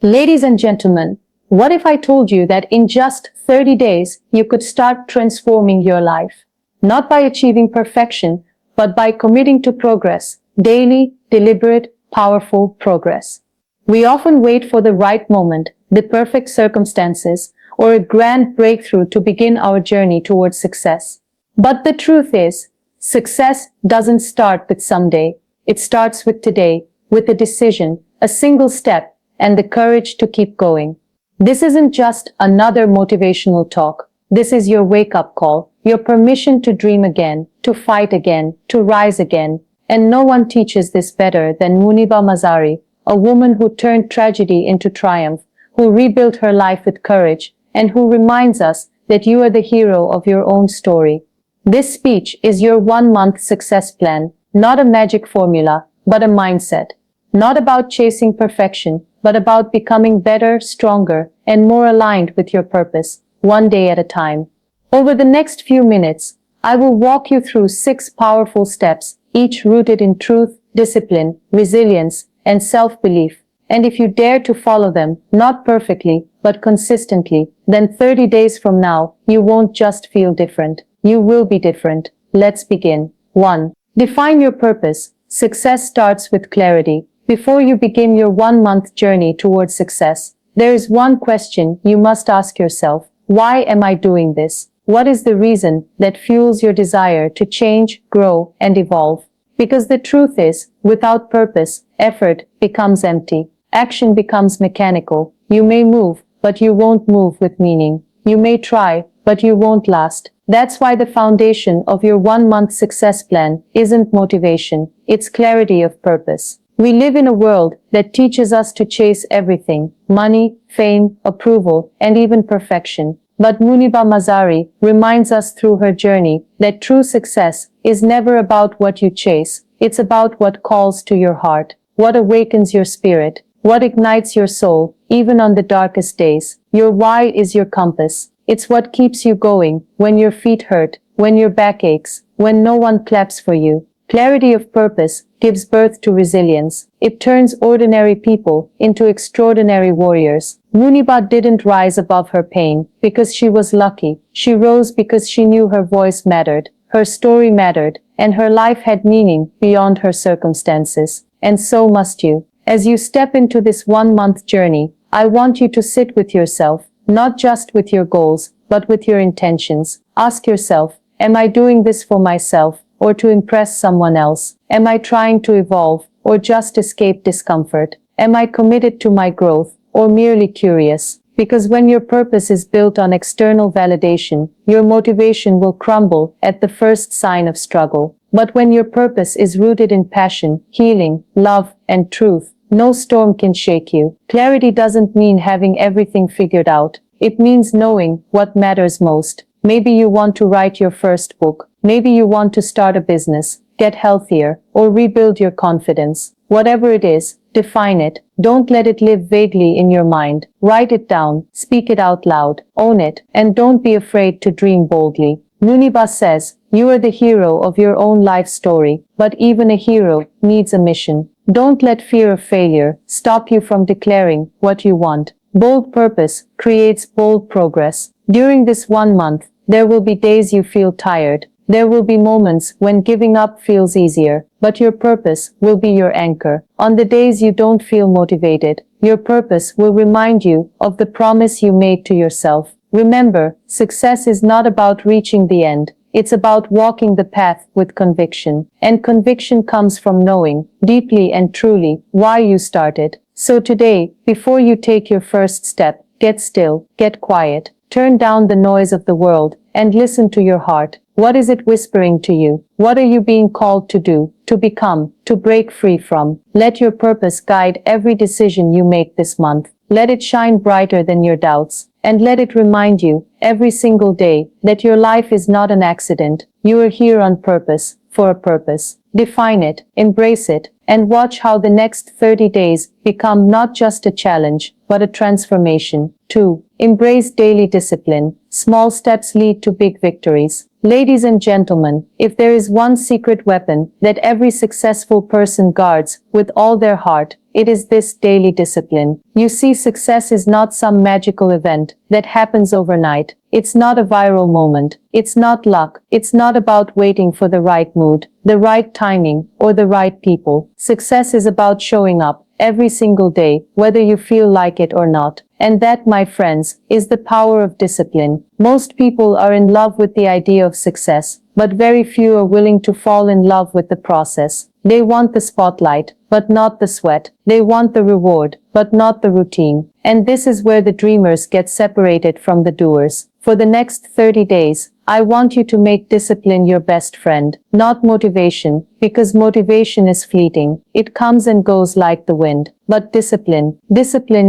Ladies and gentlemen, what if I told you that in just 30 days you could start transforming your life? Not by achieving perfection, but by committing to progress, daily, deliberate, powerful progress. We often wait for the right moment, the perfect circumstances, or a grand breakthrough to begin our journey towards success. But the truth is, success doesn't start with someday. It starts with today, with a decision, a single step, and the courage to keep going. This isn't just another motivational talk. This is your wake-up call, your permission to dream again, to fight again, to rise again. And no one teaches this better than Muniba Mazari, a woman who turned tragedy into triumph, who rebuilt her life with courage, and who reminds us that you are the hero of your own story. This speech is your 1-month success plan, not a magic formula, but a mindset. Not about chasing perfection, but about becoming better, stronger, and more aligned with your purpose, one day at a time. Over the next few minutes, I will walk you through 6 powerful steps, each rooted in truth, discipline, resilience, and self-belief. And if you dare to follow them, not perfectly, but consistently, then 30 days from now, you won't just feel different. You will be different. Let's begin. 1. Define your purpose. Success starts with clarity. Before you begin your 1-month journey towards success, there is one question you must ask yourself. Why am I doing this? What is the reason that fuels your desire to change, grow, and evolve? Because the truth is, without purpose, effort becomes empty. Action becomes mechanical. You may move, but you won't move with meaning. You may try, but you won't last. That's why the foundation of your 1-month success plan isn't motivation, it's clarity of purpose. We live in a world that teaches us to chase everything: money, fame, approval, and even perfection. But Muniba Mazari reminds us through her journey that true success is never about what you chase, it's about what calls to your heart, what awakens your spirit, what ignites your soul, even on the darkest days. Your why is your compass. It's what keeps you going when your feet hurt, when your back aches, when no one claps for you. Clarity of purpose gives birth to resilience. It turns ordinary people into extraordinary warriors. Muniba didn't rise above her pain because she was lucky. She rose because she knew her voice mattered, her story mattered, and her life had meaning beyond her circumstances. And so must you. As you step into this 1-month journey, I want you to sit with yourself, not just with your goals, but with your intentions. Ask yourself, am I doing this for myself, or to impress someone else? Am I trying to evolve, or just escape discomfort? Am I committed to my growth, or merely curious? Because when your purpose is built on external validation, your motivation will crumble at the first sign of struggle. But when your purpose is rooted in passion, healing, love, and truth, no storm can shake you. Clarity doesn't mean having everything figured out. It means knowing what matters most. Maybe you want to write your first book. Maybe you want to start a business, get healthier, or rebuild your confidence. Whatever it is, define it. Don't let it live vaguely in your mind. Write it down, speak it out loud, own it, and don't be afraid to dream boldly. Muniba says, you are the hero of your own life story, but even a hero needs a mission. Don't let fear of failure stop you from declaring what you want. Bold purpose creates bold progress. During this 1 month, there will be days you feel tired. There will be moments when giving up feels easier, but your purpose will be your anchor. On the days you don't feel motivated, your purpose will remind you of the promise you made to yourself. Remember, success is not about reaching the end. It's about walking the path with conviction. And conviction comes from knowing, deeply and truly, why you started. So today, before you take your first step, get still, get quiet, turn down the noise of the world, and listen to your heart. What is it whispering to you? What are you being called to do, to become, to break free from? Let your purpose guide every decision you make this month. Let it shine brighter than your doubts. And let it remind you, every single day, that your life is not an accident. You are here on purpose, for a purpose. Define it, embrace it, and watch how the next 30 days become not just a challenge, but a transformation. 2. Embrace daily discipline. Small steps lead to big victories. Ladies and gentlemen, if there is one secret weapon that every successful person guards with all their heart, it is this: daily discipline. You see, success is not some magical event that happens overnight. It's not a viral moment. It's not luck. It's not about waiting for the right mood, the right timing, or the right people. Success is about showing up every single day, whether you feel like it or not. And that, my friends, is the power of discipline. Most people are in love with the idea of success, but very few are willing to fall in love with the process. They want the spotlight, but not the sweat. They want the reward, but not the routine. And this is where the dreamers get separated from the doers. For the next 30 days, I want you to make discipline your best friend, not motivation, because motivation is fleeting. It comes and goes like the wind. But discipline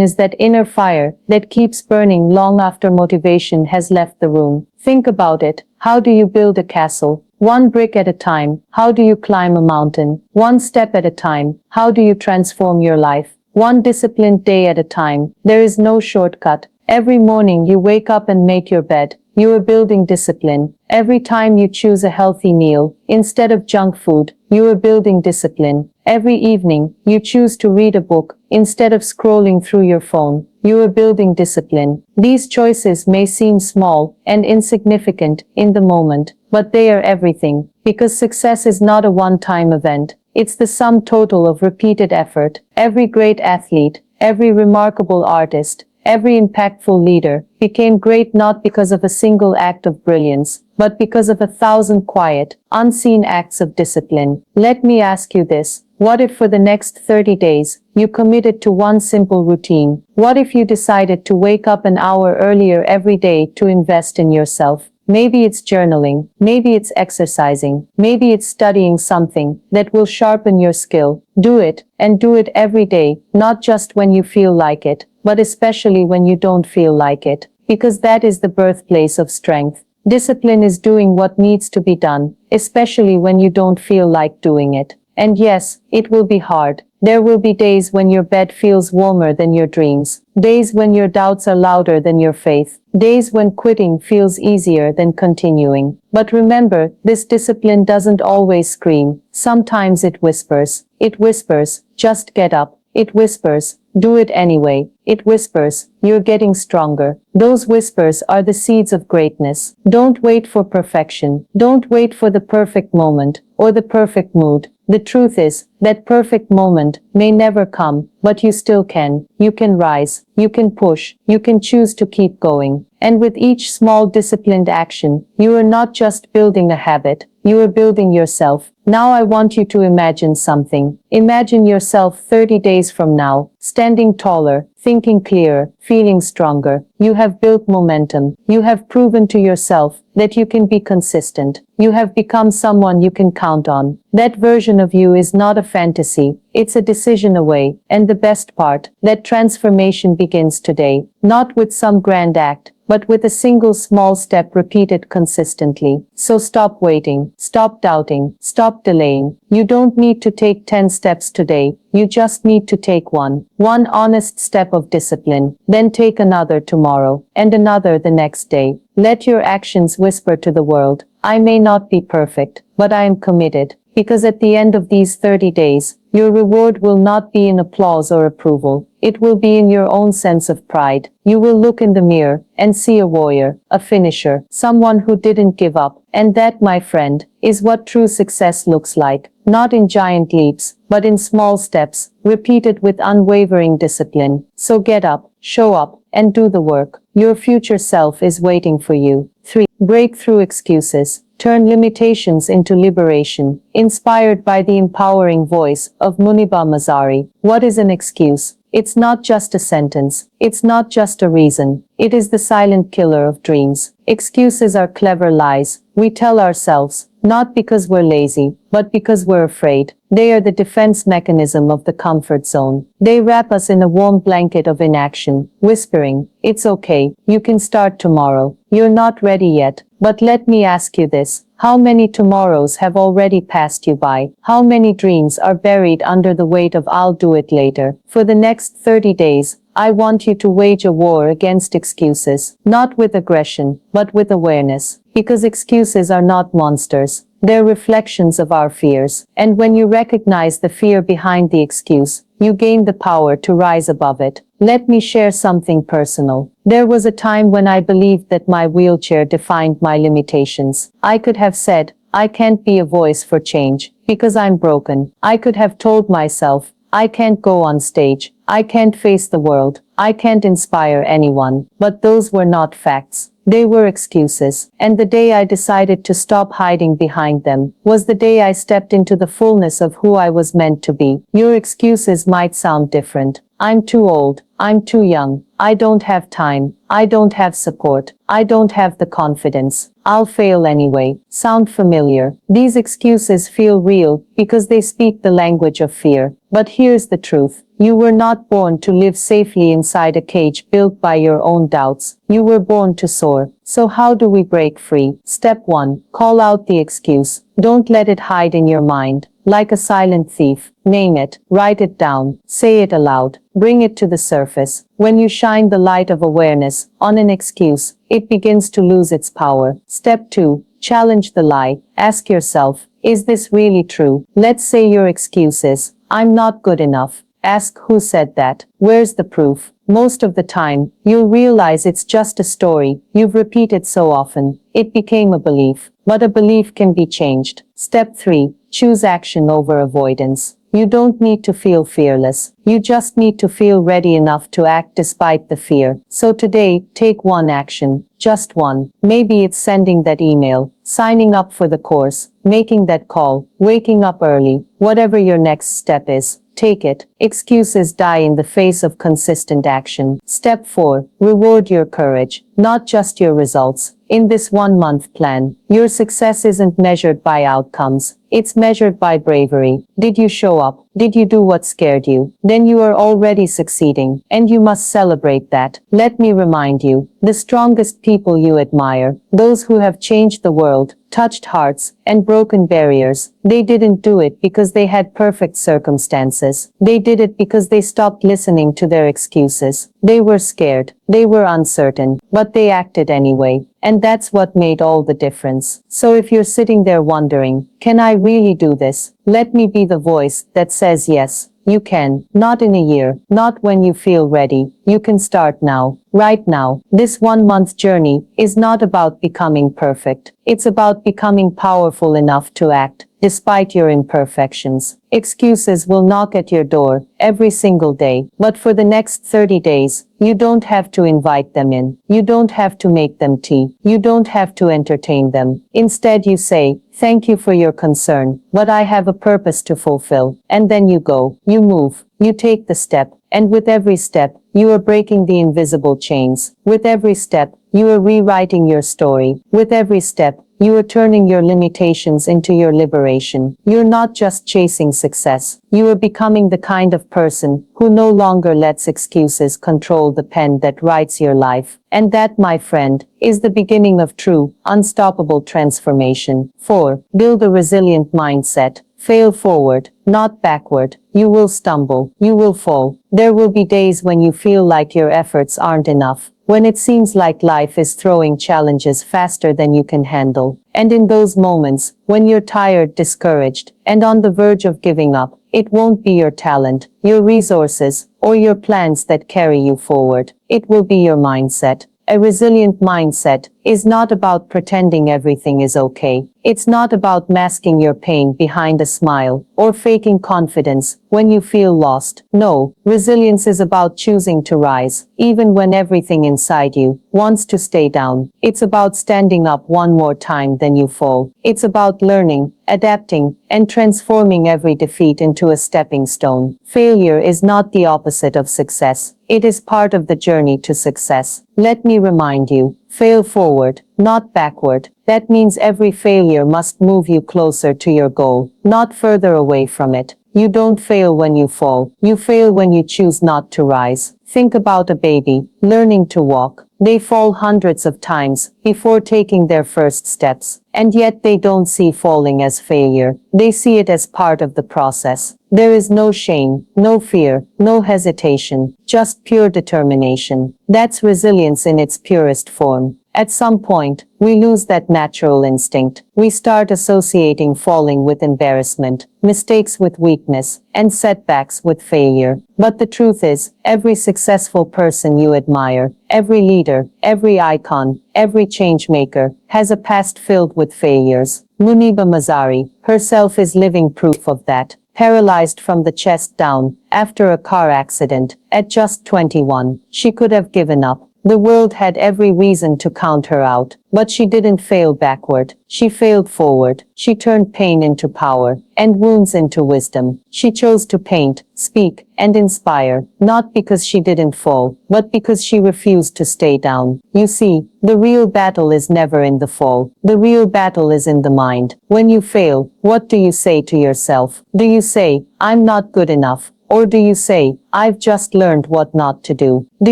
is that inner fire that keeps burning long after motivation has left the room. Think about it. How do you build a castle? One brick at a time. How do you climb a mountain? One step at a time. How do you transform your life? One disciplined day at a time. There is no shortcut. Every morning you wake up and make your bed. You are building discipline. Every time you choose a healthy meal instead of junk food, you are building discipline. Every evening you choose to read a book instead of scrolling through your phone, you are building discipline. These choices may seem small and insignificant in the moment, but they are everything, because success is not a one-time event. It's the sum total of repeated effort. Every great athlete, every remarkable artist, every impactful leader became great not because of a single act of brilliance, but because of 1,000 quiet, unseen acts of discipline. Let me ask you this. What if for the next 30 days, you committed to one simple routine? What if you decided to wake up an hour earlier every day to invest in yourself? Maybe it's journaling, maybe it's exercising, maybe it's studying something that will sharpen your skill. Do it, and do it every day, not just when you feel like it, but especially when you don't feel like it, because that is the birthplace of strength. Discipline is doing what needs to be done, especially when you don't feel like doing it. And yes, it will be hard. There will be days when your bed feels warmer than your dreams, days when your doubts are louder than your faith, days when quitting feels easier than continuing. But remember, this discipline doesn't always scream. Sometimes it whispers. It whispers, just get up. It whispers, do it anyway. It whispers, you're getting stronger. Those whispers are the seeds of greatness. Don't wait for perfection. Don't wait for the perfect moment or the perfect mood. The truth is, that perfect moment may never come, but you still can. You can rise, you can push, you can choose to keep going. And with each small disciplined action, you are not just building a habit, you are building yourself. Now I want you to imagine something. Imagine yourself 30 days from now, standing taller, thinking clearer, feeling stronger. You have built momentum. You have proven to yourself that you can be consistent. You have become someone you can count on. That version of you is not a fantasy. It's a decision away. And the best part, that transformation begins today, not with some grand act, but with a single small step repeated consistently. So stop waiting, stop doubting, stop delaying. You don't need to take 10 steps today. You just need to take one honest step of discipline. Then take another tomorrow, and another the next day. Let your actions whisper to the world, I may not be perfect, but I am committed. Because at the end of these 30 days, your reward will not be in applause or approval. It will be in your own sense of pride. You will look in the mirror and see a warrior, a finisher, someone who didn't give up. And that, my friend, is what true success looks like. Not in giant leaps, but in small steps, repeated with unwavering discipline. So get up, show up, and do the work. Your future self is waiting for you. 3. Break through excuses. Turn limitations into liberation. Inspired by the empowering voice of Muniba Mazari. What is an excuse? It's not just a sentence. It's not just a reason. It is the silent killer of dreams. Excuses are clever lies we tell ourselves, not because we're lazy, but because we're afraid. They are the defense mechanism of the comfort zone. They wrap us in a warm blanket of inaction, whispering, it's okay, you can start tomorrow. You're not ready yet. But let me ask you this. How many tomorrows have already passed you by? How many dreams are buried under the weight of I'll do it later? For the next 30 days, I want you to wage a war against excuses, not with aggression, but with awareness. Because excuses are not monsters. They're reflections of our fears. And when you recognize the fear behind the excuse, you gain the power to rise above it. Let me share something personal. There was a time when I believed that my wheelchair defined my limitations. I could have said, I can't be a voice for change, because I'm broken. I could have told myself, I can't go on stage. I can't face the world. I can't inspire anyone. But those were not facts. They were excuses. And the day I decided to stop hiding behind them was the day I stepped into the fullness of who I was meant to be. Your excuses might sound different. I'm too old. I'm too young. I don't have time. I don't have support. I don't have the confidence. I'll fail anyway. Sound familiar? These excuses feel real because they speak the language of fear. But here's the truth. You were not born to live safely inside a cage built by your own doubts. You were born to soar. So how do we break free? Step 1. Call out the excuse. Don't let it hide in your mind. Like a silent thief, name it, write it down, say it aloud, bring it to the surface. When you shine the light of awareness on an excuse, it begins to lose its power. Step 2. Challenge the lie. Ask yourself, is this really true? Let's say your excuse is, I'm not good enough. Ask who said that. Where's the proof? Most of the time, you'll realize it's just a story you've repeated so often. It became a belief. But a belief can be changed. Step 3. Choose action over avoidance. You don't need to feel fearless. You just need to feel ready enough to act despite the fear. So today, take one action. Just one. Maybe it's sending that email, signing up for the course, making that call, waking up early. Whatever your next step is, take it. Excuses die in the face of consistent action. Step 4. Reward your courage, not just your results. In this 1-month plan, your success isn't measured by outcomes. It's measured by bravery. Did you show up? Did you do what scared you? Then you are already succeeding, and you must celebrate that. Let me remind you, the strongest people you admire, those who have changed the world, touched hearts, and broken barriers, they didn't do it because they had perfect circumstances. They did it because they stopped listening to their excuses. They were scared. They were uncertain, but they acted anyway. And that's what made all the difference. So if you're sitting there wondering, can I really do this? Let me be the voice that says yes. You can. Not in a year. Not when you feel ready. You can start now. Right now. This 1-month journey is not about becoming perfect. It's about becoming powerful enough to act, despite your imperfections. Excuses will knock at your door every single day. But for the next 30 days, you don't have to invite them in. You don't have to make them tea. You don't have to entertain them. Instead you say, thank you for your concern, but I have a purpose to fulfill. And then you go. You move. You take the step. And with every step, you are breaking the invisible chains. With every step, you are rewriting your story. With every step, you are turning your limitations into your liberation. You're not just chasing success. You are becoming the kind of person who no longer lets excuses control the pen that writes your life. And that, my friend, is the beginning of true, unstoppable transformation. 4. Build a resilient mindset. Fail forward, not backward. You will stumble. You will fall. There will be days when you feel like your efforts aren't enough, when it seems like life is throwing challenges faster than you can handle. And in those moments, when you're tired, discouraged, and on the verge of giving up, it won't be your talent, your resources, or your plans that carry you forward. It will be your mindset. A resilient mindset is not about pretending everything is okay. It's not about masking your pain behind a smile or faking confidence when you feel lost. No, resilience is about choosing to rise, even when everything inside you wants to stay down. It's about standing up one more time than you fall. It's about learning, adapting, and transforming every defeat into a stepping stone. Failure is not the opposite of success. It is part of the journey to success. Let me remind you, fail forward, not backward. That means every failure must move you closer to your goal, not further away from it. You don't fail when you fall. You fail when you choose not to rise. Think about a baby learning to walk. They fall hundreds of times before taking their first steps, and yet they don't see falling as failure. They see it as part of the process. There is no shame, no fear, no hesitation, just pure determination. That's resilience in its purest form. At some point, we lose that natural instinct. We start associating falling with embarrassment, mistakes with weakness, and setbacks with failure. But the truth is, every successful person you admire, every leader, every icon, every change maker, has a past filled with failures. Muniba Mazari, herself, is living proof of that. Paralyzed from the chest down, after a car accident, at just 21, she could have given up. The world had every reason to count her out, but she didn't fail backward. She failed forward. She turned pain into power, and wounds into wisdom. She chose to paint, speak, and inspire, not because she didn't fall, but because she refused to stay down. You see, the real battle is never in the fall. The real battle is in the mind. When you fail, what do you say to yourself? Do you say, "I'm not good enough"? Or do you say, "I've just learned what not to do"? Do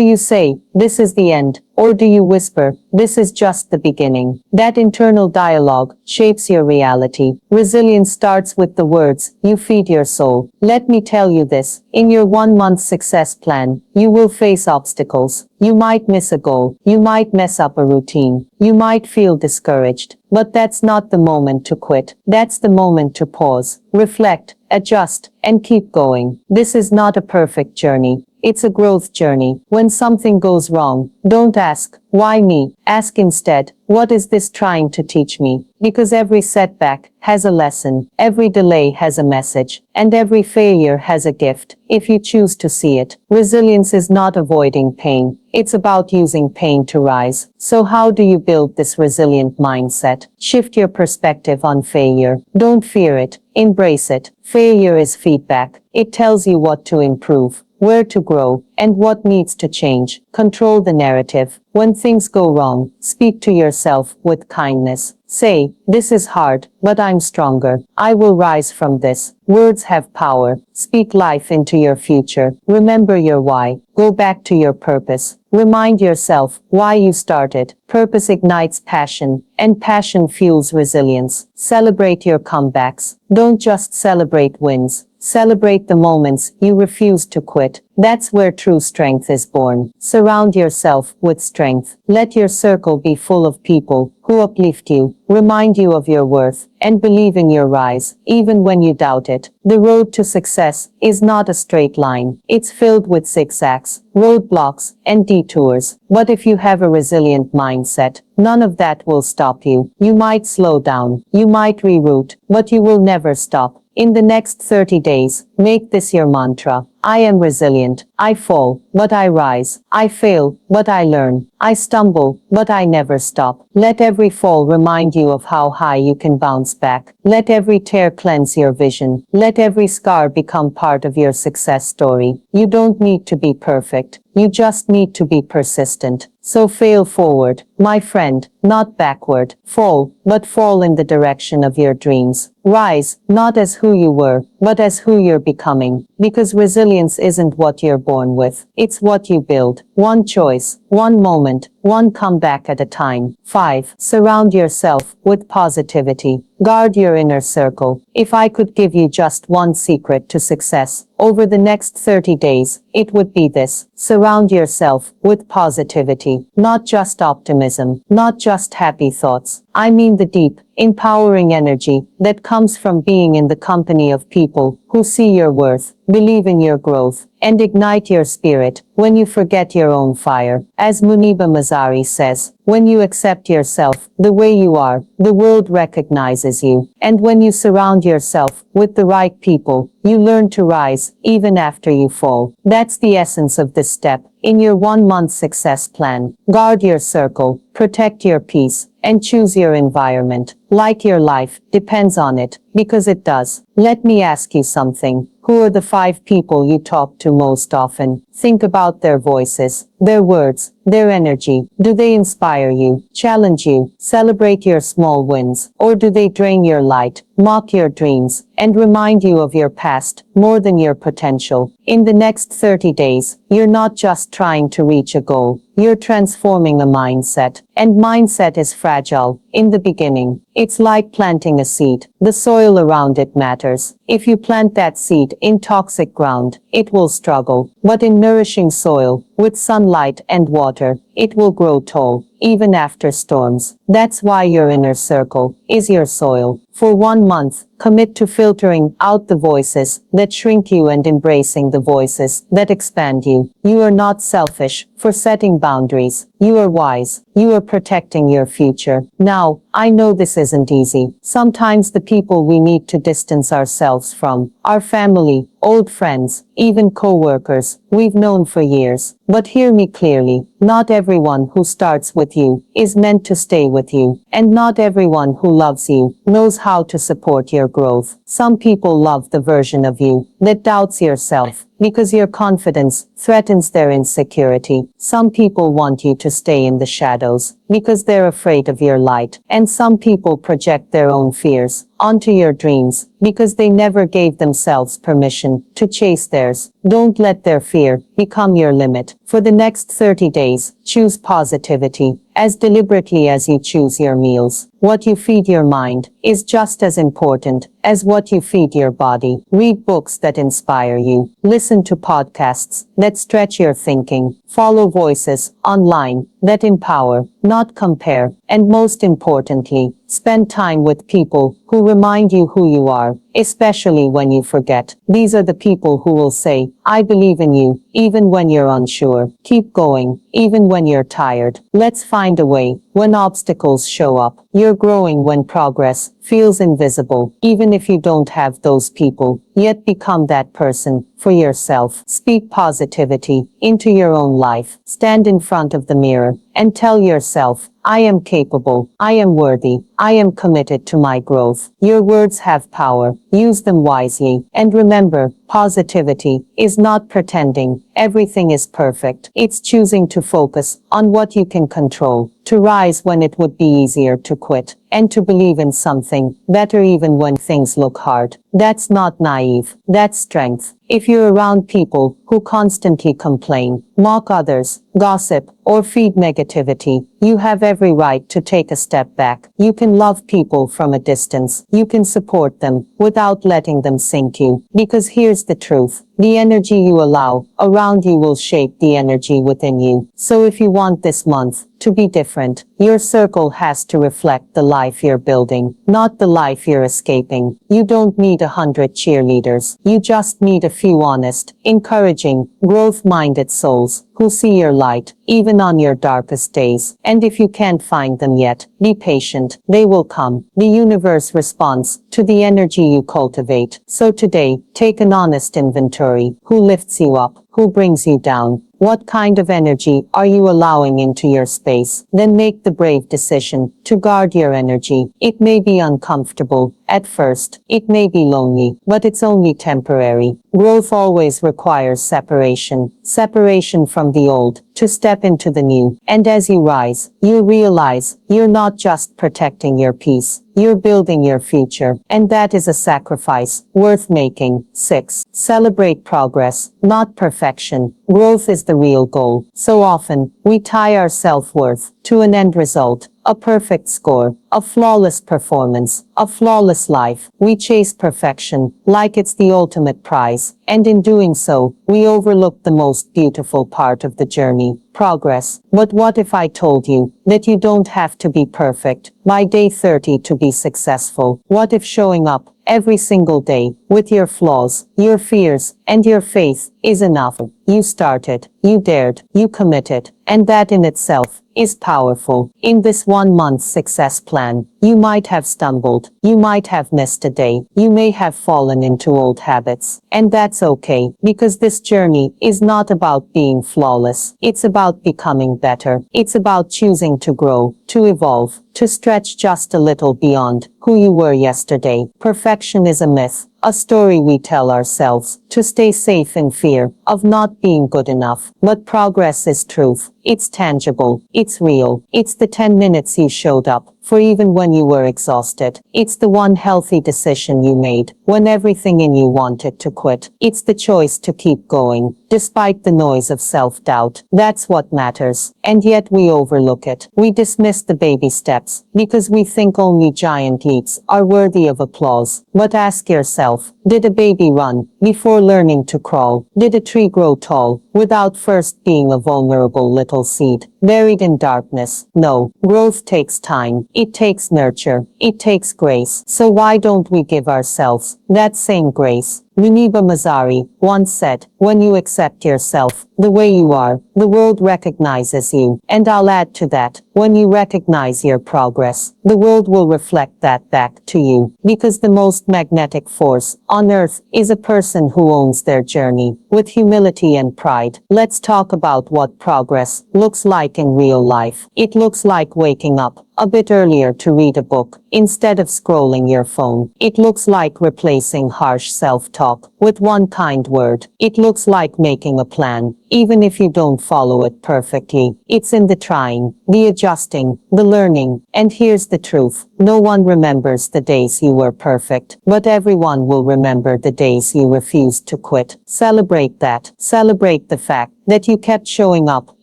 you say, "This is the end"? Or do you whisper, "This is just the beginning"? That internal dialogue shapes your reality. Resilience starts with the words you feed your soul. Let me tell you this, in your 1 month success plan, you will face obstacles. You might miss a goal. You might mess up a routine. You might feel discouraged. But that's not the moment to quit. That's the moment to pause, reflect, adjust, and keep going. This is not a perfect journey. It's a growth journey. When something goes wrong, don't ask, "Why me?" Ask instead, "What is this trying to teach me?" Because every setback has a lesson, every delay has a message, and every failure has a gift, if you choose to see it. Resilience is not avoiding pain. It's about using pain to rise. So how do you build this resilient mindset? Shift your perspective on failure. Don't fear it. Embrace it. Failure is feedback. It tells you what to improve, where to grow, and what needs to change. Control the narrative. When things go wrong, speak to yourself with kindness. Say, "This is hard, but I'm stronger. I will rise from this." Words have power. Speak life into your future. Remember your why. Go back to your purpose. Remind yourself why you started. Purpose ignites passion, and passion fuels resilience. Celebrate your comebacks. Don't just celebrate wins. Celebrate the moments you refuse to quit. That's where true strength is born. Surround yourself with strength. Let your circle be full of people who uplift you, remind you of your worth, and believe in your rise, even when you doubt it. The road to success is not a straight line. It's filled with zigzags, roadblocks, and detours. But if you have a resilient mindset, none of that will stop you. You might slow down, you might reroute, but you will never stop. In the next 30 days, make this your mantra. I am resilient. I fall, but I rise. I fail, but I learn. I stumble, but I never stop. Let every fall remind you of how high you can bounce back. Let every tear cleanse your vision. Let every scar become part of your success story. You don't need to be perfect. You just need to be persistent. So fail forward, my friend, not backward. Fall, but fall in the direction of your dreams. Rise, not as who you were, but as who you're becoming. Because resilience isn't what you're born with. It's what you build. One choice, one moment, one comeback at a time. 5. Surround yourself with positivity. Guard your inner circle. If I could give you just one secret to success over the next 30 days, it would be this. Surround yourself with positivity, not just optimism, not just happy thoughts. I mean the deep, empowering energy that comes from being in the company of people who see your worth, believe in your growth, and ignite your spirit when you forget your own fire. As Muniba Mazari says, when you accept yourself the way you are, the world recognizes you. And when you surround yourself with the right people, you learn to rise even after you fall. That's the essence of this step in your 1-month success plan. Guard your circle, protect your peace, and choose your environment like your life depends on it, because it does. Let me ask you something. Who are the 5 people you talk to most often? Think about their voices, their words, their energy. Do they inspire you, challenge you, celebrate your small wins? Or do they drain your light, mock your dreams, and remind you of your past more than your potential? In the next 30 days, you're not just trying to reach a goal, you're transforming a mindset. And mindset is fragile. In the beginning, it's like planting a seed. The soil around it matters. If you plant that seed in toxic ground, it will struggle. But in nourishing soil, with sunlight and water, it will grow tall, even after storms. That's why your inner circle is your soil. For 1 month, commit to filtering out the voices that shrink you and embracing the voices that expand you. You are not selfish for setting boundaries. You are wise. You are protecting your future. Now, I know this isn't easy. Sometimes the people we need to distance ourselves from, our family, old friends, even co-workers we've known for years. But hear me clearly, not everyone who starts with you is meant to stay with you, and not everyone who loves you knows how to support your growth. Some people love the version of you that doubts yourself because your confidence threatens their insecurity. Some people want you to stay in the shadows because they're afraid of your light, and some people project their own fears onto your dreams because they never gave themselves permission to chase theirs. Don't let their fear become your limit. For the next 30 days, choose positivity as deliberately as you choose your meals. What you feed your mind is just as important as what you feed your body. Read books that inspire you. Listen to podcasts that stretch your thinking. Follow voices online that empower, not compare. And most importantly, spend time with people who remind you who you are, especially when you forget. These are the people who will say, I believe in you, even when you're unsure. Keep going, even when you're tired. Let's find a way when obstacles show up. You're growing when progress feels invisible. Even if you don't have those people, yet become that person for yourself. Speak positivity into your own life. Stand in front of the mirror and tell yourself, I am capable, I am worthy, I am committed to my growth. Your words have power. Use them wisely. And remember, positivity is not pretending everything is perfect. It's choosing to focus on what you can control, to rise when it would be easier to quit, and to believe in something better even when things look hard. That's not naive. That's strength. If you're around people who constantly complain, mock others, gossip, or feed negativity, you have every right to take a step back. You can love people from a distance. You can support them without letting them sink you. Because here's the truth. The energy you allow around you will shape the energy within you. So if you want this month to be different, your circle has to reflect the life you're building, not the life you're escaping. You don't need 100 cheerleaders. You just need a few honest, encouraging, growth-minded souls who see your light, even on your darkest days. And if you can't find them yet, be patient. They will come. The universe responds to the energy you cultivate. So today, take an honest inventory. Who lifts you up? Who brings you down? What kind of energy are you allowing into your space? Then make the brave decision to guard your energy. It may be uncomfortable at first. It may be lonely, but it's only temporary. Growth always requires separation. Separation from the old to step into the new. And as you rise, you realize you're not just protecting your peace. You're building your future. And that is a sacrifice worth making. 6. Celebrate progress, not perfection. Growth is the real goal. So often, we tie our self-worth to an end result, a perfect score, a flawless performance, a flawless life. We chase perfection like it's the ultimate prize, and in doing so, we overlook the most beautiful part of the journey, progress. But what if I told you that you don't have to be perfect by day 30 to be successful? What if showing up every single day with your flaws, your fears, and your faith is enough? You started, you dared, you committed, and that in itself is powerful. In this 1 month success plan, you might have stumbled, you might have missed a day, you may have fallen into old habits, and that's okay, because this journey is not about being flawless. It's about becoming better. It's about choosing to grow, to evolve, to stretch just a little beyond who you were yesterday. Perfection is a myth, a story we tell ourselves to stay safe in fear of not being good enough. But progress is truth. It's tangible. It's real. It's the 10 minutes you showed up for even when you were exhausted. It's the one healthy decision you made when everything in you wanted to quit. It's the choice to keep going, despite the noise of self-doubt. That's what matters. And yet we overlook it. We dismiss the baby steps because we think only giant leaps are worthy of applause. But ask yourself, did a baby run before learning to crawl? Did a tree grow tall without first being a vulnerable little seed, buried in darkness? No. Growth takes time. It takes nurture. It takes grace. So why don't we give ourselves that same grace? Muniba Mazari once said, when you accept yourself the way you are, the world recognizes you. And I'll add to that, when you recognize your progress, the world will reflect that back to you. Because the most magnetic force on earth is a person who owns their journey with humility and pride. Let's talk about what progress looks like in real life. It looks like waking up a bit earlier to read a book instead of scrolling your phone. It looks like replacing harsh self-talk with one kind word. It looks like making a plan, even if you don't follow it perfectly. It's in the trying, the adjusting, the learning. And here's the truth. No one remembers the days you were perfect, but everyone will remember the days you refused to quit. Celebrate that. Celebrate the fact that you kept showing up,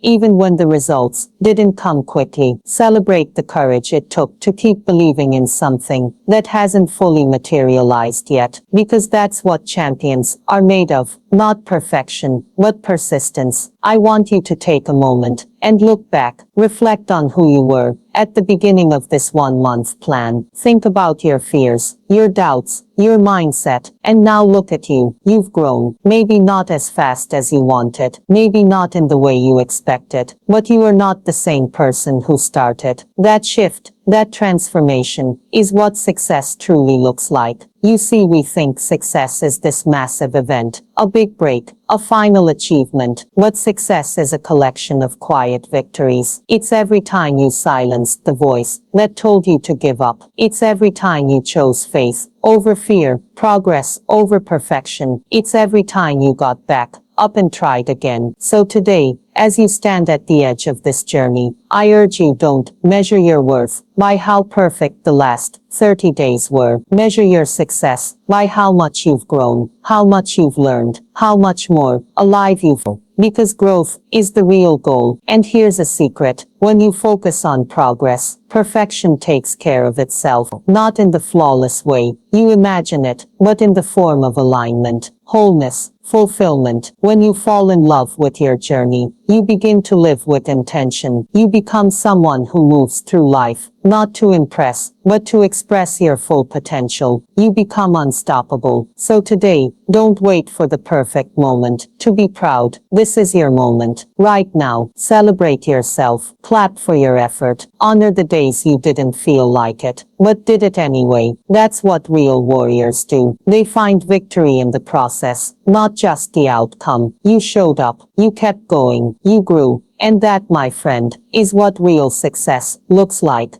even when the results didn't come quickly. Celebrate the courage it took to keep believing in something that hasn't fully materialized yet, because that's what champions are made of. Not perfection, but persistence. I want you to take a moment and look back, reflect on who you were at the beginning of this 1-month plan. Think about your fears, your doubts, your mindset, and now look at you. You've grown. Maybe not as fast as you wanted, maybe not in the way you expected, but you are not the same person who started. That shift, that transformation, is what success truly looks like. You see, we think success is this massive event, a big break, a final achievement, but success is a collection of quiet victories. It's every time you silenced the voice that told you to give up. It's every time you chose faith over fear, progress over perfection. It's every time you got back up and tried again. So today, as you stand at the edge of this journey, I urge you, don't measure your worth by how perfect the last 30 days were. Measure your success by how much you've grown, how much you've learned, how much more alive you feel. Because growth is the real goal. And here's a secret. When you focus on progress, perfection takes care of itself. Not in the flawless way you imagine it, but in the form of alignment, wholeness, fulfillment. When you fall in love with your journey, you begin to live with intention. You become someone who moves through life, not to impress, but to express your full potential. You become unstoppable. So today, don't wait for the perfect moment to be proud. This is your moment. Right now, celebrate yourself. Clap for your effort. Honor the days you didn't feel like it, but did it anyway. That's what real warriors do. They find victory in the process, not just the outcome. You showed up. You kept going. You grew. And that, my friend, is what real success looks like.